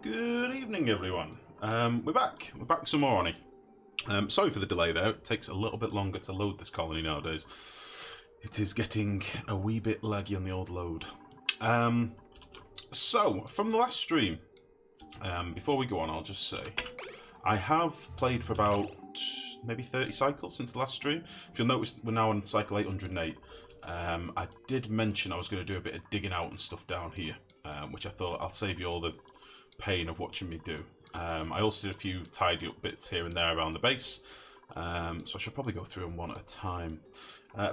Good evening, everyone. We're back. We're back some more on it. Sorry for the delay there. It takes a little bit longer to load this colony nowadays. It is getting a wee bit laggy on the old load. So, from the last stream, before we go on, I'll just say, I have played for about maybe 30 cycles since the last stream. If you'll notice, we're now on cycle 808. I did mention I was going to do a bit of digging out and stuff down here, which I thought I'll save you all the pain of watching me do. I also did a few tidy up bits here and there around the base, so I should probably go through them one at a time.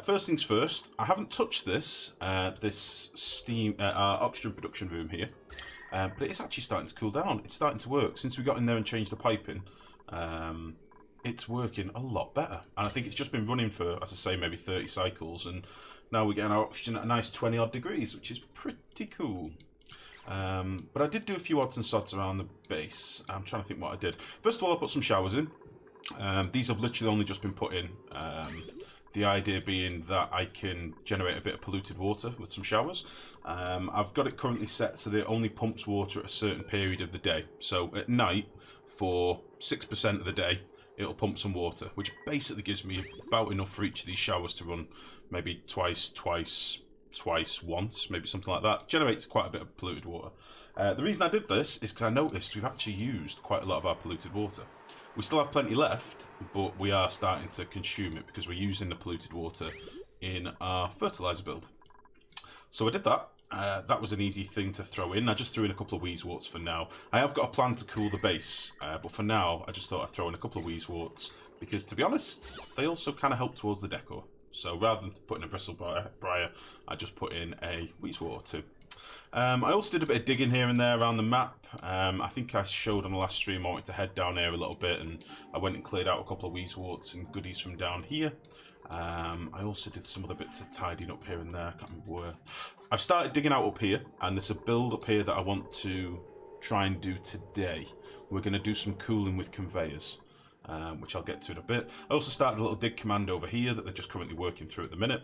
First things first, I haven't touched this steam oxygen production room here, but it is actually starting to cool down. It's starting to work since we got in there and changed the piping. It's working a lot better, and I think it's just been running for, as I say, maybe 30 cycles, and now we're getting our oxygen at a nice 20 odd degrees, which is pretty cool. But I did do a few odds and sods around the base. I'm trying to think what I did. First of all, I put some showers in. These have literally only just been put in. The idea being that I can generate a bit of polluted water with some showers. I've got it currently set so that it only pumps water at a certain period of the day. So at night, for 6% of the day, it'll pump some water, which basically gives me about enough for each of these showers to run maybe twice, once, maybe something like that. Generates quite a bit of polluted water. The reason I did this is because I noticed we've actually used quite a lot of our polluted water. We still have plenty left, but we are starting to consume it because we're using the polluted water in our fertilizer build. So I did that. That was an easy thing to throw in. I just threw in a couple of wheezeworts for now. I have got a plan to cool the base, but for now I just thought I'd throw in a couple of wheezeworts because, to be honest, they also kind of help towards the decor. So rather than putting a bristle briar, I just put in a wheezewort or two. I also did a bit of digging here and there around the map. I think I showed on the last stream I wanted to head down here a little bit, and I went and cleared out a couple of wheezeworts and goodies from down here. I also did some other bits of tidying up here and there. I can't remember where. I've started digging out up here, and there's a build up here that I want to try and do today. We're going to do some cooling with conveyors, which I'll get to in a bit. I also started a little dig command over here that they're just currently working through at the minute.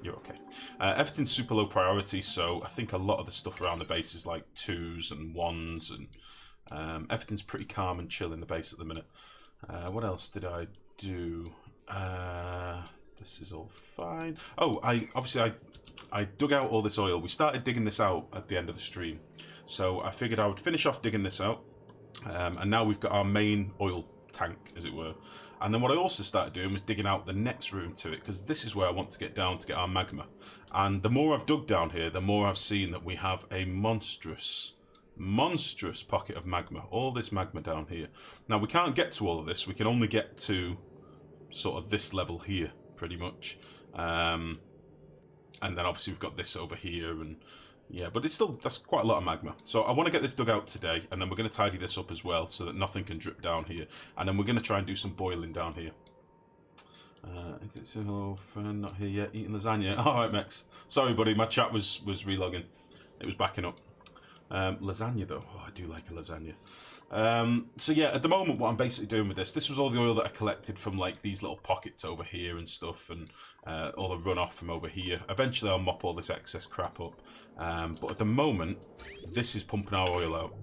You're okay. Everything's super low priority, so I think a lot of the stuff around the base is like 2s and 1s, and everything's pretty calm and chill in the base at the minute. What else did I do? This is all fine. Oh, I dug out all this oil. We started digging this out at the end of the stream, so I figured I would finish off digging this out, and now we've got our main oil tank, as it were. And then what I also started doing was digging out the next room to it, because this is where I want to get down to get our magma. And the more I've dug down here, the more I've seen that we have a monstrous pocket of magma. All this magma down here. Now, we can't get to all of this. We can only get to sort of this level here, pretty much. And then obviously we've got this over here, and yeah, but it's still, that's quite a lot of magma. So I want to get this dug out today, and then we're going to tidy this up as well so that nothing can drip down here. And then we're going to try and do some boiling down here. Hello, friend, not here yet, eating lasagna. Alright, Mex. Sorry, buddy, my chat was relogging. It was backing up. Lasagna, though. Oh, I do like a lasagna. So yeah, at the moment, what I'm basically doing with this was all the oil that I collected from like these little pockets over here and stuff, and all the runoff from over here. Eventually, I'll mop all this excess crap up. But at the moment, this is pumping our oil out.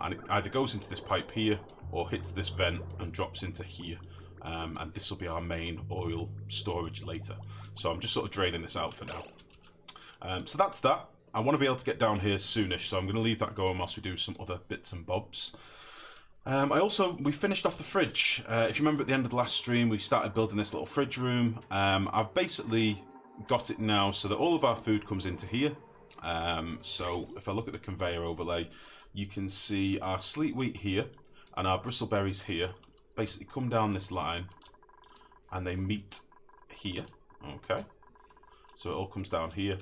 And it either goes into this pipe here, or hits this vent and drops into here. And this will be our main oil storage later. So I'm just sort of draining this out for now. So that's that. I want to be able to get down here soonish, so I'm going to leave that going whilst we do some other bits and bobs. We finished off the fridge. If you remember at the end of the last stream, we started building this little fridge room. I've basically got it now so that all of our food comes into here. So if I look at the conveyor overlay, you can see our sleet wheat here and our bristleberries here basically come down this line and they meet here. Okay, so it all comes down here,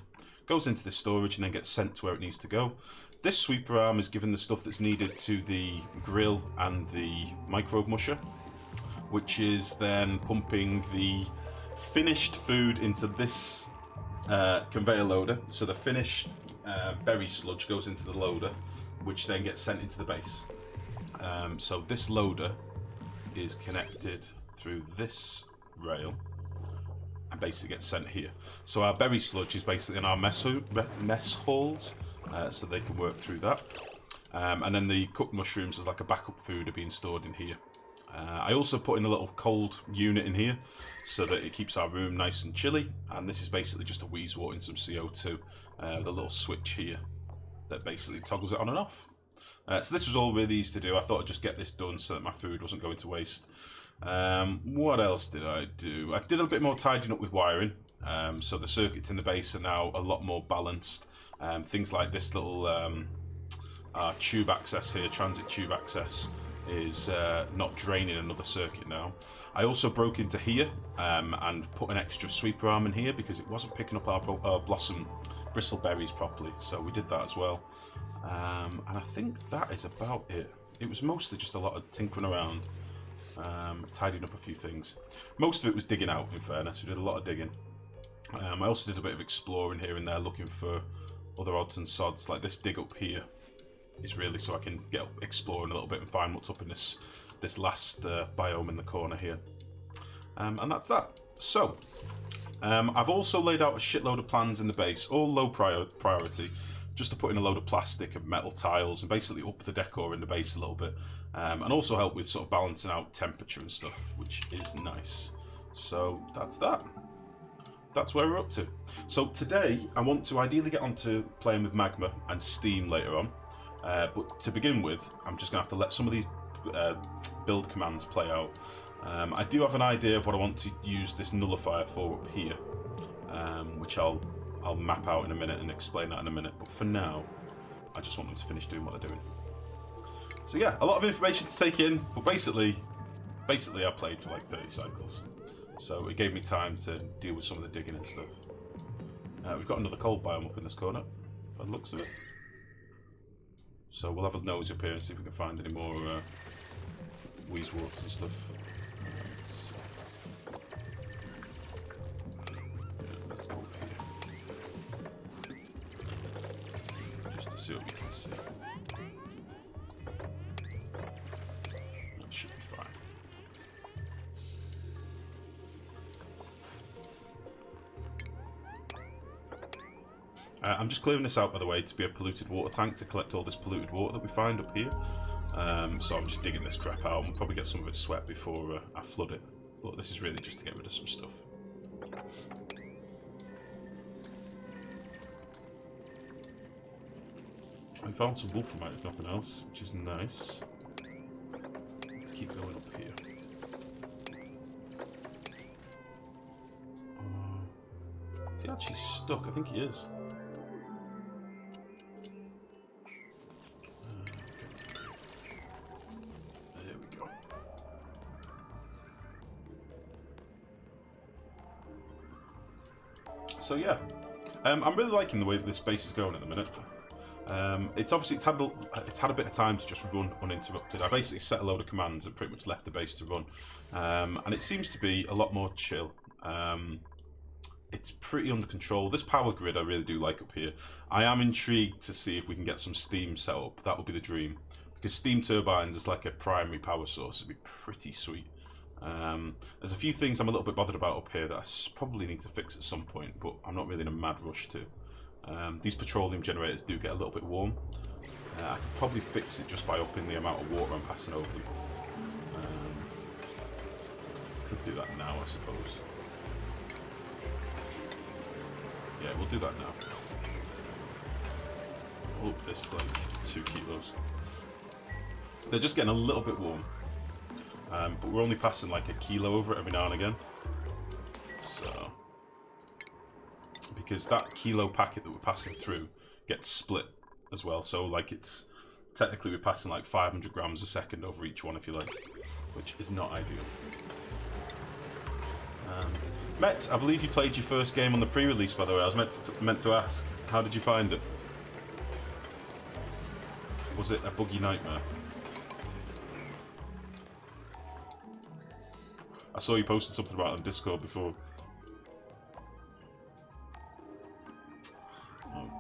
goes into this storage, and then gets sent to where it needs to go. This sweeper arm is given the stuff that's needed to the grill and the microbe musher, which is then pumping the finished food into this conveyor loader. So the finished berry sludge goes into the loader, which then gets sent into the base. So this loader is connected through this rail, and basically gets sent here. So our berry sludge is basically in our mess halls, so they can work through that. And then the cooked mushrooms as like a backup food are being stored in here. I also put in a little cold unit in here so that it keeps our room nice and chilly. And this is basically just a wheeze water and some CO2 with a little switch here that basically toggles it on and off. So this was all really easy to do. I thought I'd just get this done so that my food wasn't going to waste. What else did I do? I did a bit more tidying up with wiring. So the circuits in the base are now a lot more balanced. Things like this little tube access here, transit tube access, is not draining another circuit now. I also broke into here and put an extra sweeper arm in here because it wasn't picking up our blossom bristleberries properly, so we did that as well. And I think that is about it. It was mostly just a lot of tinkering around, tidying up a few things. Most of it was digging out, in fairness. We did a lot of digging. I also did a bit of exploring here and there, looking for other odds and sods. Like this dig up here is really so I can get exploring a little bit and find what's up in this last biome in the corner here. And that's that. So, I've also laid out a shitload of plans in the base, all low priority, just to put in a load of plastic and metal tiles and basically up the decor in the base a little bit. And also help with sort of balancing out temperature and stuff, which is nice. So that's that. That's where we're up to. So today I want to ideally get onto playing with magma and steam later on. But to begin with, I'm just going to have to let some of these build commands play out. I do have an idea of what I want to use this nullifier for up here, which I'll map out in a minute and explain that in a minute. But for now, I just want them to finish doing what they're doing. So yeah, a lot of information to take in, but basically I played for like 30 cycles. So it gave me time to deal with some of the digging and stuff. We've got another cold biome up in this corner, by the looks of it. So we'll have a nose up here and see if we can find any more wheezeworts and stuff. Let's go up here. Just to see what we can see. That should be fine. I'm just clearing this out, by the way, to be a polluted water tank to collect all this polluted water that we find up here. So I'm just digging this crap out. We'll probably get some of it sweat before I flood it. But this is really just to get rid of some stuff. We found some wolframite, if nothing else, which is nice. Let's keep going up here. Is he actually stuck? I think he is. There we go. So yeah, I'm really liking the way that this base is going at the minute. It's had a bit of time to just run uninterrupted. I basically set a load of commands and pretty much left the base to run, and it seems to be a lot more chill. It's pretty under control. This power grid I really do like up here. I am intrigued to see if we can get some steam set up. That would be the dream, because steam turbines is like a primary power source. It'd be pretty sweet. There's a few things I'm a little bit bothered about up here that I probably need to fix at some point, but I'm not really in a mad rush to. These petroleum generators do get a little bit warm. I could probably fix it just by upping the amount of water I'm passing over them. Could do that now, I suppose. Yeah, we'll do that now. We'll up this to like 2 kilos. They're just getting a little bit warm. But we're only passing like a kilo over it every now and again. So, because that kilo packet that we're passing through gets split as well. So like it's, technically we're passing like 500 grams a second over each one if you like, which is not ideal. Mex, I believe you played your first game on the pre-release, by the way. I was meant to ask, how did you find it? Was it a buggy nightmare? I saw you posted something about it on Discord before.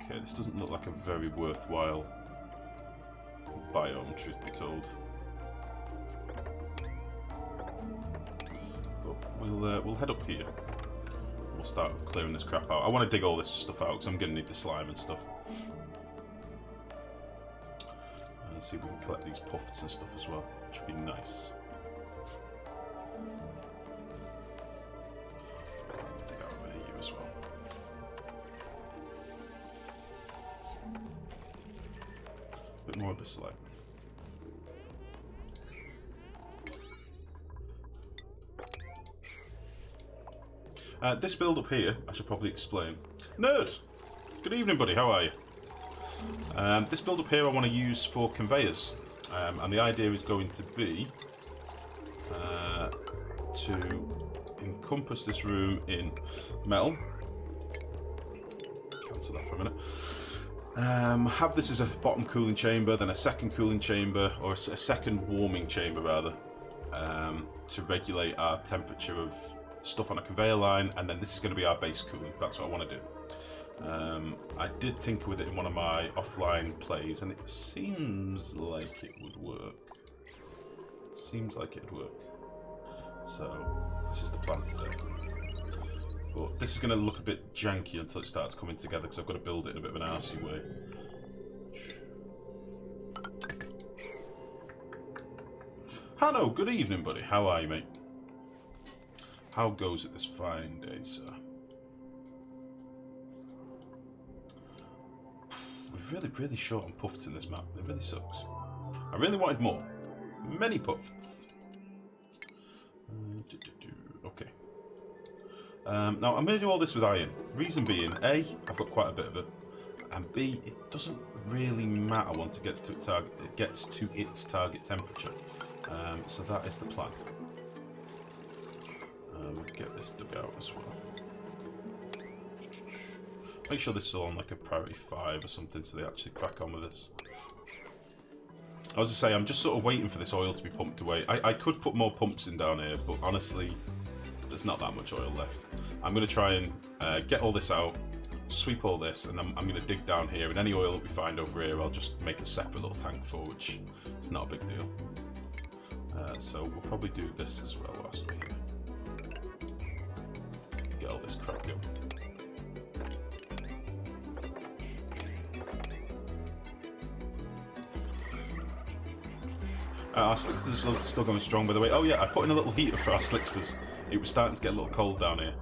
Okay, this doesn't look like a very worthwhile biome, truth be told. But we'll head up here. we'll start clearing this crap out. I want to dig all this stuff out because I'm going to need the slime and stuff. And see if we can collect these puffs and stuff as well, which would be nice. Dig out a bit of you as well. A bit more of this slime. This build up here, I should probably explain. Nerd! Good evening, buddy, how are you? This build up here I want to use for conveyors. And the idea is going to be to encompass this room in metal. Cancel that for a minute. Have this as a bottom cooling chamber, then a second cooling chamber, or a second warming chamber rather, to regulate our temperature of stuff on a conveyor line, and then this is going to be our base cooling. That's what I want to do. I did tinker with it in one of my offline plays, and it seems like it would work. Seems like it would work. So this is the plan today. But this is going to look a bit janky until it starts coming together, because I've got to build it in a bit of an arsey way. Hanno, good evening, buddy. How are you, mate? How goes it this fine day, sir? We're really short on puffs in this map. It really sucks. I really wanted more. Many puffs. Okay. Now, I'm going to do all this with iron. Reason being, A, I've got quite a bit of it. And B, it doesn't really matter once it gets to its target temperature. So that is the plan. We'll get this dug out as well. Make sure this is on like a priority 5 or something so they actually crack on with this. As I say, I'm just sort of waiting for this oil to be pumped away. I could put more pumps in down here, but honestly, there's not that much oil left. I'm going to try and get all this out, sweep all this, and I'm going to dig down here, and any oil that we find over here, I'll just make a separate little tank for, which is not a big deal. So we'll probably do this as well whilst we're here. Get all this crap going. Our slicksters are still going strong, by the way. Oh yeah, I put in a little heater for our slicksters. It was starting to get a little cold down here,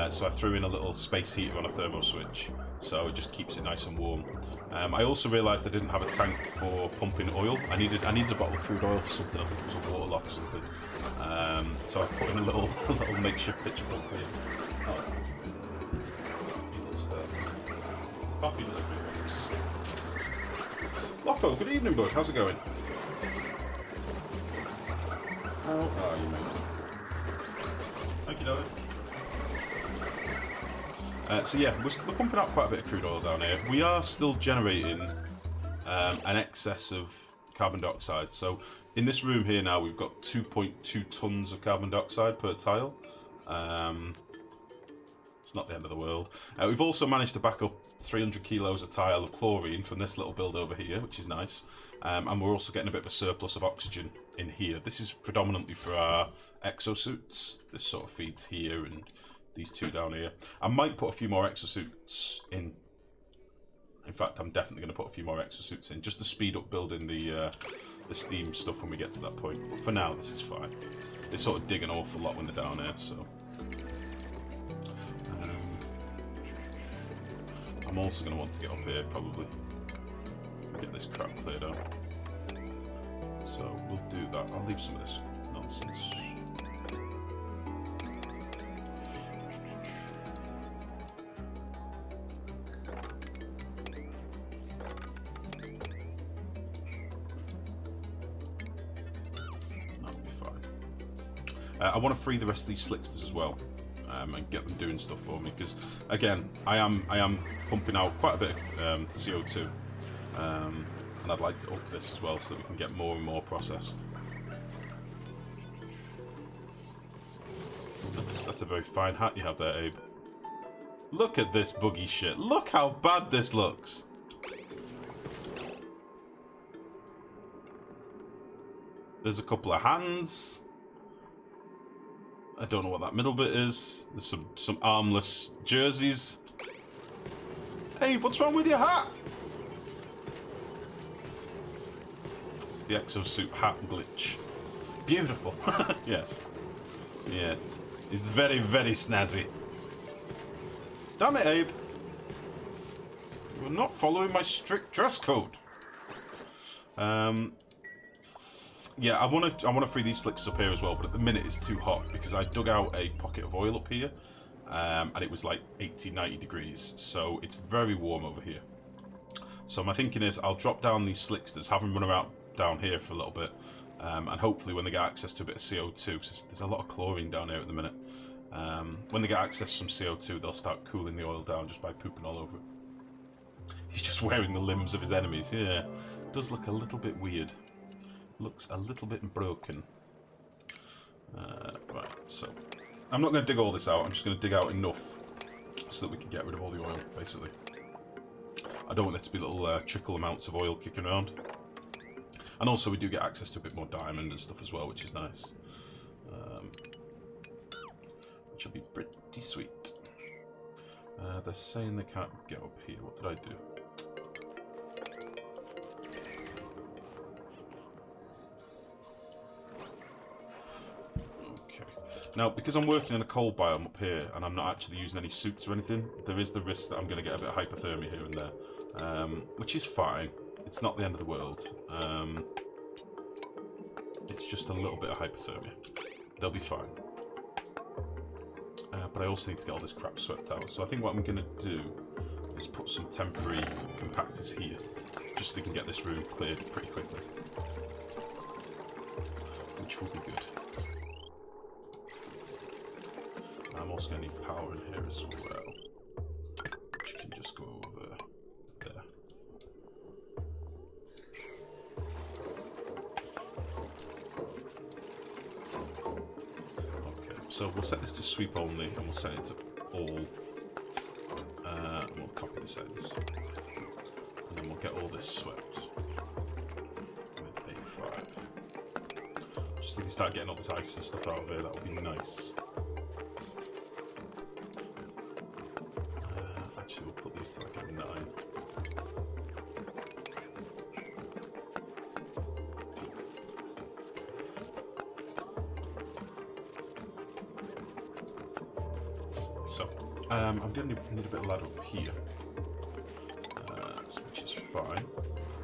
so I threw in a little space heater on a thermo switch, so it just keeps it nice and warm. I also realised I didn't have a tank for pumping oil. I needed a bottle of crude oil for something. I think it was a water lock or something. So I put in a little makeshift pitcher pump here. Oh. Coffee delivery. Loco, good evening, bud. How's it going? How are you, mate? Thank you, darling. So yeah, we're pumping out quite a bit of crude oil down here. We are still generating an excess of carbon dioxide. So in this room here now, we've got 2.2 tons of carbon dioxide per tile. It's not the end of the world. We've also managed to back up 300 kilos a tile of chlorine from this little build over here, which is nice. And we're also getting a bit of a surplus of oxygen in here. This is predominantly for our exosuits. This sort of feeds here and these two down here. I might put a few more exosuits in. In fact, I'm definitely going to put a few more exosuits in just to speed up building the steam stuff when we get to that point. But for now, this is fine. They sort of dig an awful lot when they're down here, so. I'm also going to want to get up here, probably. Get this crap cleared out. So we'll do that. I'll leave some of this nonsense. That'll be fine. I want to free the rest of these slicksters as well. And get them doing stuff for me, because again, I am pumping out quite a bit of CO2, and I'd like to up this as well so that we can get more and more processed. That's a very fine hat you have there, Abe. Look at this buggy shit. Look how bad this looks. There's a couple of hands. I don't know what that middle bit is. There's some armless jerseys. Hey, what's wrong with your hat? It's the exosuit hat glitch. Beautiful. Yes. Yes. It's very, very snazzy. Damn it, Abe. You're not following my strict dress code. Yeah, I wanna free these slicks up here as well, but at the minute it's too hot because I dug out a pocket of oil up here, and it was like 80, 90 degrees, so it's very warm over here. So my thinking is I'll drop down these slicksters, have them run around down here for a little bit, and hopefully when they get access to a bit of CO2, because there's a lot of chlorine down here at the minute, when they get access to some CO2, they'll start cooling the oil down just by pooping all over it. He's just wearing the limbs of his enemies, yeah. Does look a little bit weird. Looks a little bit broken. Right, so I'm not going to dig all this out. I'm just going to dig out enough so that we can get rid of all the oil, basically. I don't want there to be little trickle amounts of oil kicking around. And also we do get access to a bit more diamond and stuff as well, which is nice. Which will be pretty sweet. They're saying they can't get up here. What did I do? Now, because I'm working in a cold biome up here, and I'm not actually using any suits or anything, there is the risk that I'm going to get a bit of hypothermia here and there, which is fine. It's not the end of the world. It's just a little bit of hypothermia. They'll be fine. But I also need to get all this crap swept out, so I think what I'm going to do is put some temporary compactors here, just so they can get this room cleared pretty quickly. Which will be good. I'm also going to need power in here as well, which can just go over there. Okay, so we'll set this to sweep only, and we'll set it to all, and we'll copy the settings, and then we'll get all this swept with A5. Just so we can start getting all this ice and stuff out of here, that would be nice. We'll put these to like a 9. So, I'm going to need a bit of ladder up here, which is fine.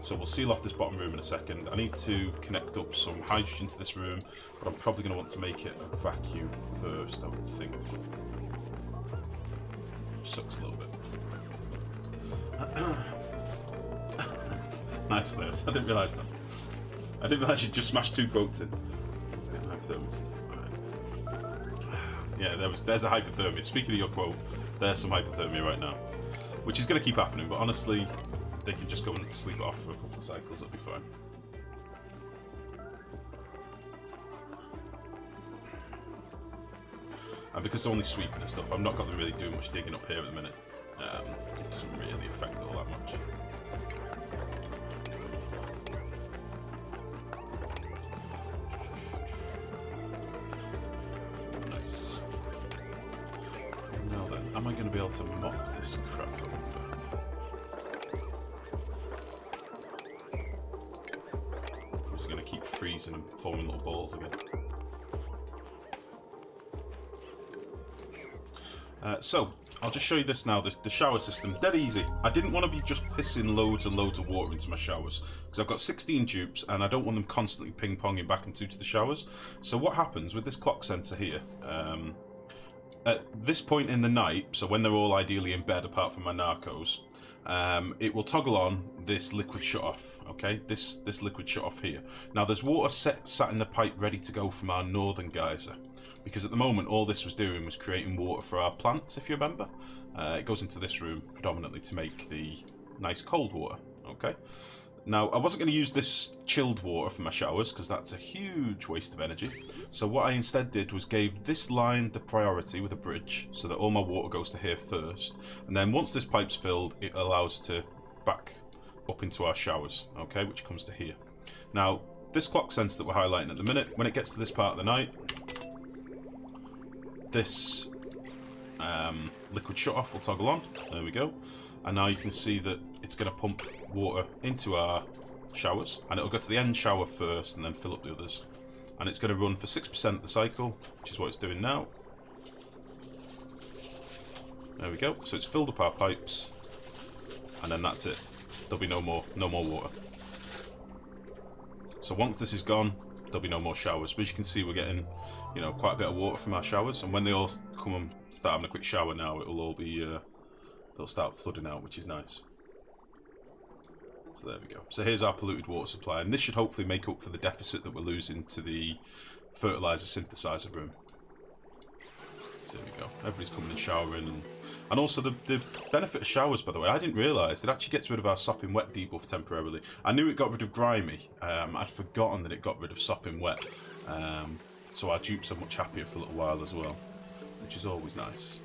So we'll seal off this bottom room in a second. I need to connect up some hydrogen to this room, but I'm probably going to want to make it a vacuum first, I would think. Sucks a little bit. Nice, Liz. I didn't realise that. I didn't realise you just smashed 2 boats in. Yeah, there's a hypothermia. Speaking of your quote, there's some hypothermia right now, which is going to keep happening. But honestly, they can just go and sleep it off for a couple of cycles. It'll be fine. And because they're only sweeping and stuff, I've not got them really doing much digging up here at the minute. It doesn't really affect it all that much. Nice. Now then, am I going to be able to mop this crap up? I'm just going to keep freezing and forming little balls again. So, I'll just show you this now, the shower system, dead easy. I didn't want to be just pissing loads and loads of water into my showers, because I've got 16 dupes and I don't want them constantly ping-ponging back into the showers. So what happens with this clock sensor here, at this point in the night, so when they're all ideally in bed apart from my narcos, it will toggle on this liquid shut-off, okay? This liquid shut-off here. Now there's water sat in the pipe ready to go from our northern geyser, because at the moment all this was doing was creating water for our plants, if you remember. It goes into this room predominantly to make the nice cold water, okay? Now, I wasn't going to use this chilled water for my showers, because that's a huge waste of energy. So what I instead did was gave this line the priority with a bridge, so that all my water goes to here first. And then once this pipe's filled, it allows to back up into our showers, okay, which comes to here. Now, this clock sensor that we're highlighting at the minute, when it gets to this part of the night, this liquid shut-off will toggle on. There we go. And now you can see that it's going to pump water into our showers, and it'll go to the end shower first and then fill up the others. And it's going to run for 6% of the cycle, which is what it's doing now. There we go. So it's filled up our pipes, and then that's it. There'll be no more water. So once this is gone, there'll be no more showers. But as you can see, we're getting, you know, quite a bit of water from our showers, and when they all come and start having a quick shower now, it'll all be it'll start flooding out, which is nice. So there we go. So here's our polluted water supply, and this should hopefully make up for the deficit that we're losing to the fertilizer synthesizer room. So there we go. Everybody's coming and showering, and also the benefit of showers, by the way, I didn't realise it actually gets rid of our sopping wet debuff temporarily. I knew it got rid of grimy. I'd forgotten that it got rid of sopping wet. So our dupes are much happier for a little while as well, which is always nice.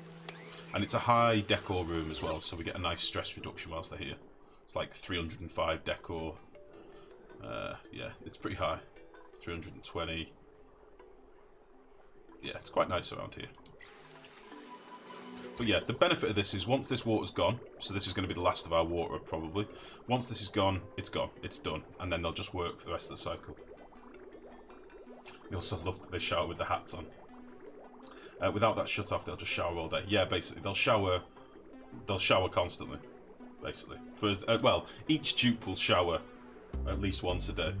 And it's a high decor room as well, so we get a nice stress reduction whilst they're here. It's like 305 decor. Yeah, it's pretty high. 320. Yeah, it's quite nice around here. But yeah, the benefit of this is once this water's gone, so this is going to be the last of our water probably. Once this is gone, it's done. And then they'll just work for the rest of the cycle. We also love that they shower with the hats on. Without that shut off, they'll just shower all day. Yeah, basically, they'll shower constantly. Basically, well, each dupe will shower at least once a day,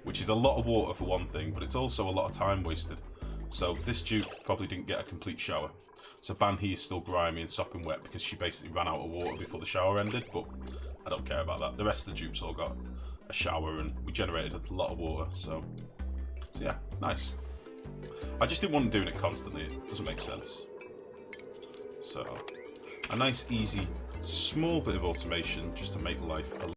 which is a lot of water for one thing, but it's also a lot of time wasted. So this dupe probably didn't get a complete shower. So Banhee is still grimy and sopping wet because she basically ran out of water before the shower ended, but I don't care about that. The rest of the dupes all got a shower, and we generated a lot of water, so yeah, nice. I just didn't want them doing it constantly, it doesn't make sense. So, a nice, easy, small bit of automation just to make life a